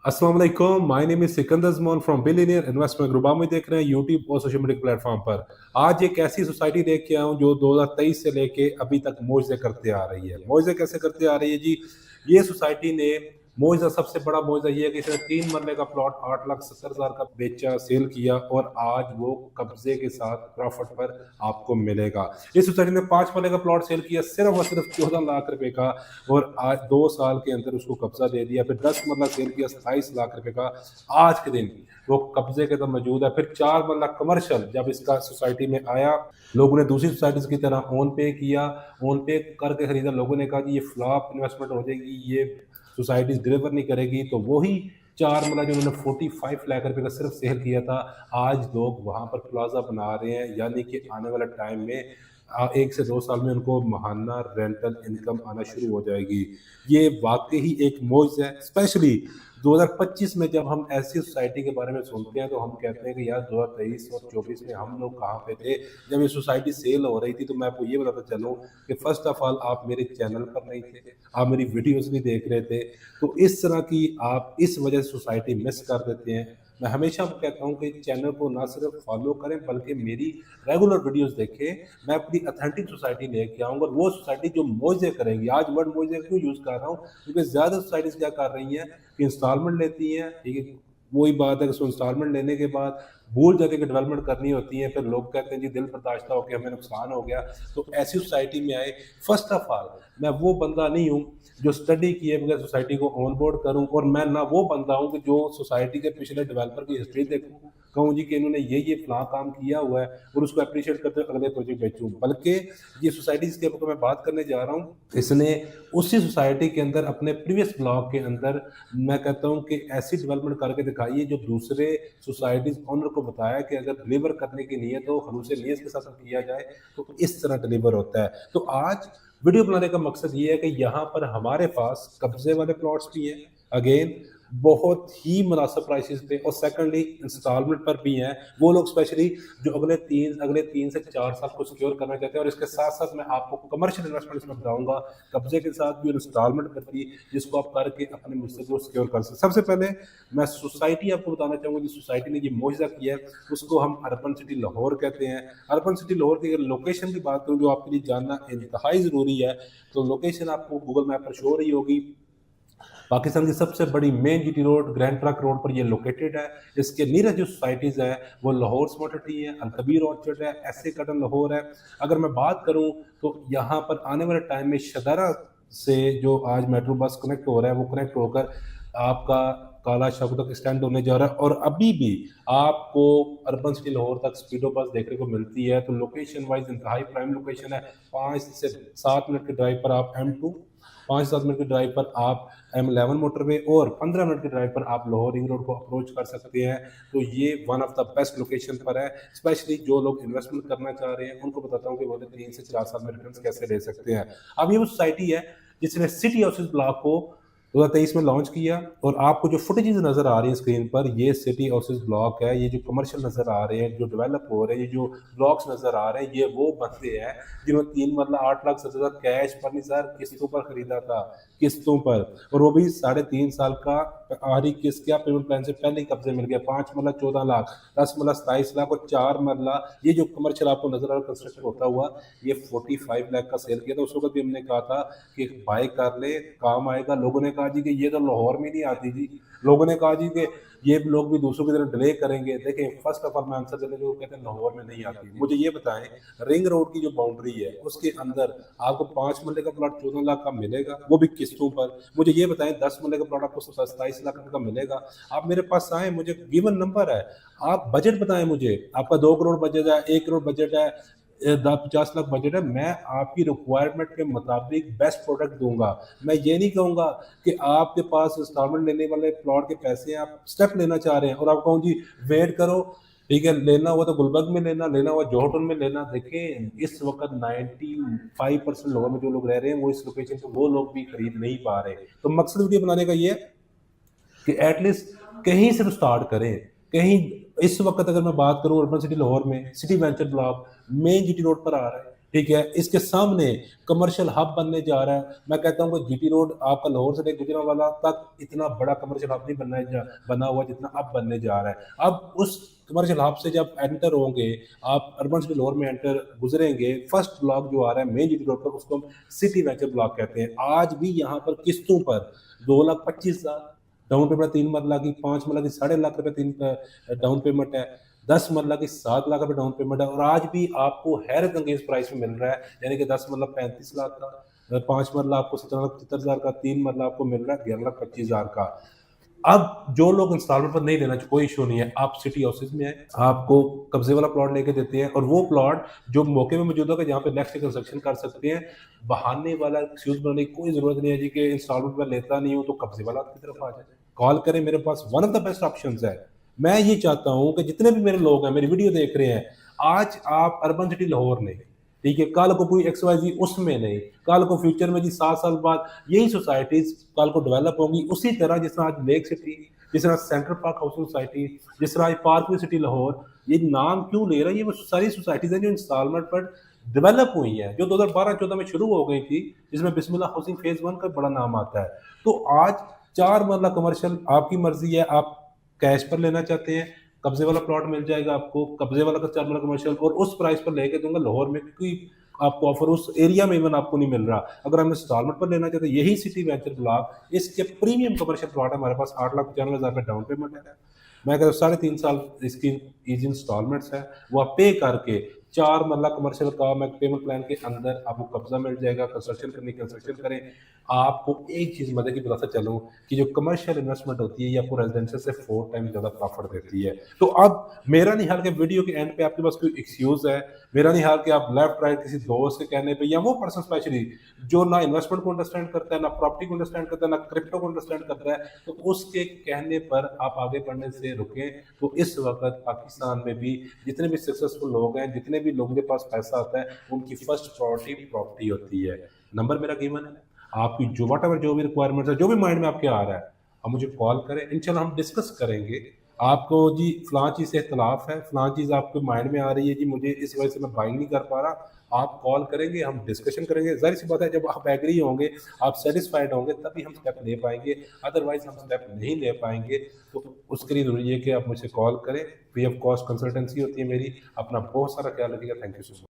अस्सलाम वालेकुम, my name is Sikandar Zaman from billionaire investment group. आप मुझे देख रहे हैं यूट्यूब और सोशल मीडिया प्लेटफॉर्म पर। आज एक ऐसी सोसाइटी देख के आया हूं जो 2023 से लेके अभी तक मौजे करते आ रही है। मौजे कैसे करते आ रही है जी? ये सोसाइटी ने मौजा, सबसे बड़ा मौजा ये है कि इसने 3 मरले का प्लॉट 8,70,000 का बेचा, सेल किया और आज वो कब्जे के साथ प्रॉफिट पर आपको मिलेगा। इस सोसाइटी ने 5 मरले का प्लॉट सेल किया सिर्फ और सिर्फ 14 लाख रुपए का, और आज 2 साल के अंदर उसको कब्जा दे दिया। फिर 10 मरला सेल किया 27 लाख रुपए का। आज के दिन वो कब्जे के तो मौजूद है। फिर 4 मरला कमर्शियल जब इसका सोसाइटी में आया, लोगों ने दूसरी सोसाइटीज की तरह ऑन पे किया, ऑन पे करके खरीदा। लोगों ने कहा कि ये फ्लॉप इन्वेस्टमेंट हो जाएगी, ये सोसाइटीज डिलीवर नहीं करेगी, तो वही 4 मरला जो उन्होंने 45 लाख रुपए का सिर्फ सेल किया था, आज लोग वहां पर प्लाजा बना रहे हैं। यानी कि आने वाले टाइम में 1 से 2 साल में उनको महाना रेंटल इनकम आना शुरू हो जाएगी। ये वाकई ही एक मौज है। स्पेशली 2025 में जब हम ऐसी सोसाइटी के बारे में सुनते हैं तो हम कहते हैं कि यार 2023 और 24 में हम लोग कहाँ पे थे जब ये सोसाइटी सेल हो रही थी। तो मैं आपको ये बताता चलूँ कि फर्स्ट ऑफ ऑल आप मेरे चैनल पर नहीं थे, आप मेरी वीडियोस नहीं देख रहे थे। तो इस तरह की आप इस वजह से सोसाइटी मिस कर देते हैं। मैं हमेशा कहता हूँ कि चैनल को ना सिर्फ फॉलो करें बल्कि मेरी रेगुलर वीडियोस देखें। मैं अपनी ऑथेंटिक सोसाइटी लेके आऊँगा, और वो सोसाइटी जो मौजे करेंगी। आज वर्ड मौजे क्यों यूज़ कर रहा हूँ? क्योंकि ज़्यादा सोसाइटीज क्या कर रही हैं कि इंस्टॉलमेंट लेती हैं, ठीक है। वही बात है कि उसको इंस्टॉलमेंट लेने के बाद भूल जाते कि डेवलपमेंट करनी होती है। फिर लोग कहते हैं जी दिल बर्दाश्त हो गया, हमें नुकसान हो गया। तो ऐसी सोसाइटी में आए। फर्स्ट ऑफ ऑल मैं वो बंदा नहीं हूँ जो स्टडी किए बगैर सोसाइटी को ऑन बोर्ड करूं, और मैं ना वो बंदा हूं कि जो सोसाइटी के पिछले डेवलपर की हिस्ट्री देखूं, कहूं जी कि इन्होंने ये फलां काम किया हुआ है और उसको अप्रिशिएट करते हुए अगले प्रोजेक्ट बेचूं। बल्कि ये सोसाइटी जिसके ऊपर मैं बात करने जा रहा हूं, इसने उसी सोसाइटी के अंदर अपने प्रीवियस ब्लॉक के अंदर, मैं कहता हूं कि ऐसी डेवलपमेंट करके दिखाई है जो दूसरे सोसाइटीज ओनर को बताया कि अगर डिलीवर करने की नीयत हो, खलूस नीयत के साथ किया जाए तो इस तरह डिलीवर होता है। तो आज वीडियो बनाने का मकसद ये है कि यहाँ पर हमारे पास कब्जे वाले प्लॉट्स भी हैं, अगेन बहुत ही मुनासिब प्राइसेस पे, और सेकंडली इंस्टॉलमेंट पर भी हैं। वो लोग स्पेशली जो अगले तीन से 4 साल को सिक्योर करना चाहते हैं। और इसके साथ साथ मैं आपको कमर्शियल इन्वेस्टमेंट इसमें बताऊंगा, कब्जे के साथ भी और इंस्टॉलमेंट पर भी, जिसको आप करके अपने मुस्तकबिल को सिक्योर कर सकते। सबसे पहले मैं सोसाइटी आपको बताना चाहूँगा, जिस सोसाइटी ने ये मुआवजा किया है उसको हम अर्बन सिटी लाहौर कहते हैं। अर्बन सिटी लाहौर की अगर लोकेशन की बात करूँ जो आपके लिए जानना इंतहाई ज़रूरी है, तो लोकेशन आपको गूगल मैप पर शो हो रही होगी। पाकिस्तान की सबसे बड़ी main GT road, grand truck road पर ये लोकेटेड है। इसके नियरेस्ट जो सोसाइटीज़ है वो लाहौर स्मार्ट सिटी है, अलकबीर ऑर्चर्ड है, एस ए गार्डन लाहौर है। अगर मैं बात करूँ तो यहाँ पर आने वाले टाइम में शदारा से जो आज मेट्रो बस कनेक्ट हो रहा है वो कनेक्ट होकर आपका काला शौक तक स्टैंड होने जा रहा है, और अभी भी आपको अर्बन सिटी लाहौर तक स्पीडो बस देखने को मिलती है। तो लोकेशन वाइज इंतहाई प्राइम लोकेशन है। 5 से 7 मिनट के ड्राइव पर आप M2, 5 से 7 मिनट की ड्राइव पर आप M11 मोटरवे, और 15 मिनट की ड्राइव पर आप लाहौर रिंग रोड को अप्रोच कर सकते हैं। तो ये one of the best location पर है। स्पेशली जो लोग इन्वेस्टमेंट करना चाह रहे हैं उनको बताता हूँ कि वो 3 से 4 साल में रिटर्न कैसे ले सकते हैं। अब ये वो सोसाइटी है जिसने सिटी हाउसेज ब्लॉक को 2023 में लॉन्च किया, और आपको जो फुटेजेस नजर आ रही है स्क्रीन पर, ये सिटी हाउसेज ब्लॉक है। ये जो कमर्शियल नजर आ रहे हैं, जो डेवलप हो रहे हैं, ये जो ब्लॉक्स नजर आ रहे हैं, ये वो बंदे हैं जिन्होंने 3 मरला 8,70,000 कैश पर नहीं सर, किस्तों पर खरीदा था, किस्तों पर। और वो भी 3.5 साल का आखिरी किस्त, क्या पेमेंट प्लान से पहले ही कब्जे मिल गया। 5 मरला 14 लाख, 10 मरला 27 लाख, और 4 मरला ये जो कमर्शियल आपको नजर आ रहा है कंस्ट्रक्शन होता हुआ, ये 45 लाख का सेल किया था। उस वक्त भी हमने कहा था कि बाय कर ले, काम आएगा। लोगों ने कहा जी कि ये तो लाहौर में नहीं आती जी। लोगों ने कहा जी कि ये लोग भी दूसरों की तरह डिले करेंगे। देखें, फर्स्ट ऑफ ऑल मैं आंसर देने को कहते हैं लाहौर में नहीं आती। मुझे ये बताएं, रिंग रोड की जो बाउंड्री है उसके अंदर आपको 5 मरले का प्लॉट 14 लाख का मिलेगा, वो भी किस्तों पर। मुझे ये बताएं 10 मरले का प्लॉट आपको 27 लाख का मिलेगा। आप मेरे पास आए, मुझे गिवन नंबर है, आप बजट बताएं मुझे। आपका 2 करोड़ बजट है, 1 करोड़ बजट है, 50 लाख बजट है, मैं आपकी रिक्वायरमेंट के मुताबिक बेस्ट प्रोडक्ट दूंगा। मैं ये नहीं कहूंगा कि आपके पास इंस्टॉलमेंट लेने वाले प्लॉट के पैसे हैं, आप स्टेप लेना चाह रहे हैं और आप कहूँ जी वेट करो, ठीक है, लेना हुआ तो गुलबर्ग में लेना, लेना हुआ जोहटन में लेना। देखें, इस वक्त 95% लोगों में जो लोग रह रहे हैं वो इस लोकेशन पे वो लोग भी खरीद नहीं पा रहे। तो मकसद वीडियो बनाने का ये है कि एटलीस्ट कहीं से तो स्टार्ट करें। कहीं इस वक्त अगर मैं बात करूं अर्बन सिटी लाहौर में, city venture block main GT road पर आ रहा है, ठीक है, इसके सामने कमर्शियल हब बनने जा रहा है। मैं कहता हूँ कि जीटी रोड आपका लाहौर से लेकर गुजरांवाला तक इतना बड़ा कमर्शियल हब नहीं बना हुआ जितना अब बनने जा रहा है। अब उस कमर्शियल हब से जब एंटर होंगे, आप अर्बन सिटी लाहौर में एंटर गुजरेंगे, फर्स्ट ब्लॉक जो आ रहा है मेन जीटी रोड पर, उसको हम सिटी वेंचर ब्लॉक कहते हैं। आज भी यहाँ पर किस्तों पर 2,25,000 डाउन पेमेंट, 3 मरला की 5 मरला की 7.5 लाख रुपए डाउन पेमेंट है, 10 मरला की 7 लाख रुपए डाउन पेमेंट है, और आज भी आपको हैरत अंगेज प्राइस में मिल रहा है। यानी कि 10 मरला 35 लाख का, 5 मरला आपको 17,75,000 का, 3 मरला आपको मिल रहा है 11,25,000 का। अब जो लोग इंस्टॉलमेंट पर नहीं देना, कोई इशू नहीं है, आप सिटी हाउसेज में आए, आपको कब्जे वाला प्लॉट लेके देते हैं, और वो प्लॉट जो मौके में मौजूद होगा जहाँ पे नेक्स्ट कंस्ट्रक्शन कर सकते हैं। बहाने वाला एक्सक्यूज बनाने की कोई जरूरत नहीं है जी कि इंस्टॉलमेंट पर लेता नहीं हूँ तो कब्जे वाला आपकी तरफ आ जाए। कॉल करें, मेरे पास one of the best options है। मैं ये चाहता हूँ कि जितने भी मेरे लोग हैं, मेरी वीडियो देख रहे हैं, आज आप अर्बन सिटी लाहौर नहीं, ठीक है, कल को कोई XYZ उसमें नहीं, कल को फ्यूचर में जी 7 साल बाद यही सोसाइटीज कल को डेवलप होंगी उसी तरह जिस तरह आज लेक सिटी, जिस तरह सेंट्रल पार्क हाउसिंग सोसाइटी, जिस तरह आज पार्क वे सिटी लाहौर। ये नाम क्यों ले रहा है? ये वो सारी सोसाइटीज हैं जो इंस्टॉलमेंट पर डेवलप हुई है, जो 2012-14 में शुरू हो गई थी, जिसमें बिस्मिल्लाह हाउसिंग फेज 1 का बड़ा नाम आता है। तो आज 4 मरला कमर्शियल आपकी मर्जी है, आप कैश पर लेना चाहते हैं, कब्जे वाला प्लॉट मिल जाएगा आपको, कब्जे वाला का 4 मरला कमर्शियल, और उस प्राइस पर लेके दूंगा लाहौर में, क्योंकि आपको ऑफर उस एरिया में इवन आपको नहीं मिल रहा। अगर हम इंस्टॉलमेंट पर लेना चाहते हैं, यही सिटी वेंचर ब्लॉक, इसके प्रीमियम कमर्शियल प्लॉट है हमारे पास, 8,95,000 रुपये डाउन पेमेंट है। मैं कहता हूँ 3.5 साल इसकी इजी इंस्टॉलमेंट्स है, वो आप पे करके 4 मरला कमर्शियल का मैं पेमेंट प्लान के अंदर आपको कब्जा मिल जाएगा। कंस्ट्रक्शन करनी, कंस्ट्रक्शन करें। आपको एक चीज मतलब कि बताता चलूं कि जो कमर्शियल इन्वेस्टमेंट होती है ये आपको रेजिडेंशियल से 4 टाइम ज्यादा प्रॉफिट देती है। तो अब मेरा नहीं हाल कि वीडियो के एंड पे आपके पास कोई एक्सक्यूज है, मेरा नहीं हाल कि आप लेफ्ट राइट किसी दोस्त के कहने पे, या वो पर्सन स्पेशली जो ना इन्वेस्टमेंट को अंडरस्टैंड करता है, ना प्रॉपर्टी को अंडरस्टैंड करता है, ना क्रिप्टो को अंडरस्टैंड करता है, तो उसके कहने पर आप आगे बढ़ने से रुकें। तो इस वक्त पाकिस्तान में भी जितने भी सक्सेसफुल लोग हैं, जितने भी लोगों के पास पैसा आता है, उनकी फर्स्ट प्रायोरिटी प्रॉपर्टी होती है। नंबर मेरा गिवन है, आपकी जो वट एवर जो भी रिक्वायरमेंट है, जो भी माइंड में आपके आ रहा है, आप मुझे कॉल करें, इंशाल्लाह हम डिस्कस करेंगे। आपको जी फलां चीज़ से इख्तलाफ है, फलां चीज़ आपके माइंड में आ रही है जी, मुझे इस वजह से मैं बाइंग नहीं कर पा रहा, आप कॉल करेंगे, हम डिस्कशन करेंगे। जाहिर सी बात है, जब आप एग्री होंगे, आप सेटिस्फाइड होंगे, तभी हम स्टेप ले पाएंगे, अदरवाइज हम स्टेप नहीं ले पाएंगे। तो उसके लिए जरूरी है कि आप मुझे कॉल करें। फ्री ऑफ कॉस्ट कंसल्टेंसी होती है मेरी। अपना बहुत सारा ख्याल रखिएगा। Thank you so much.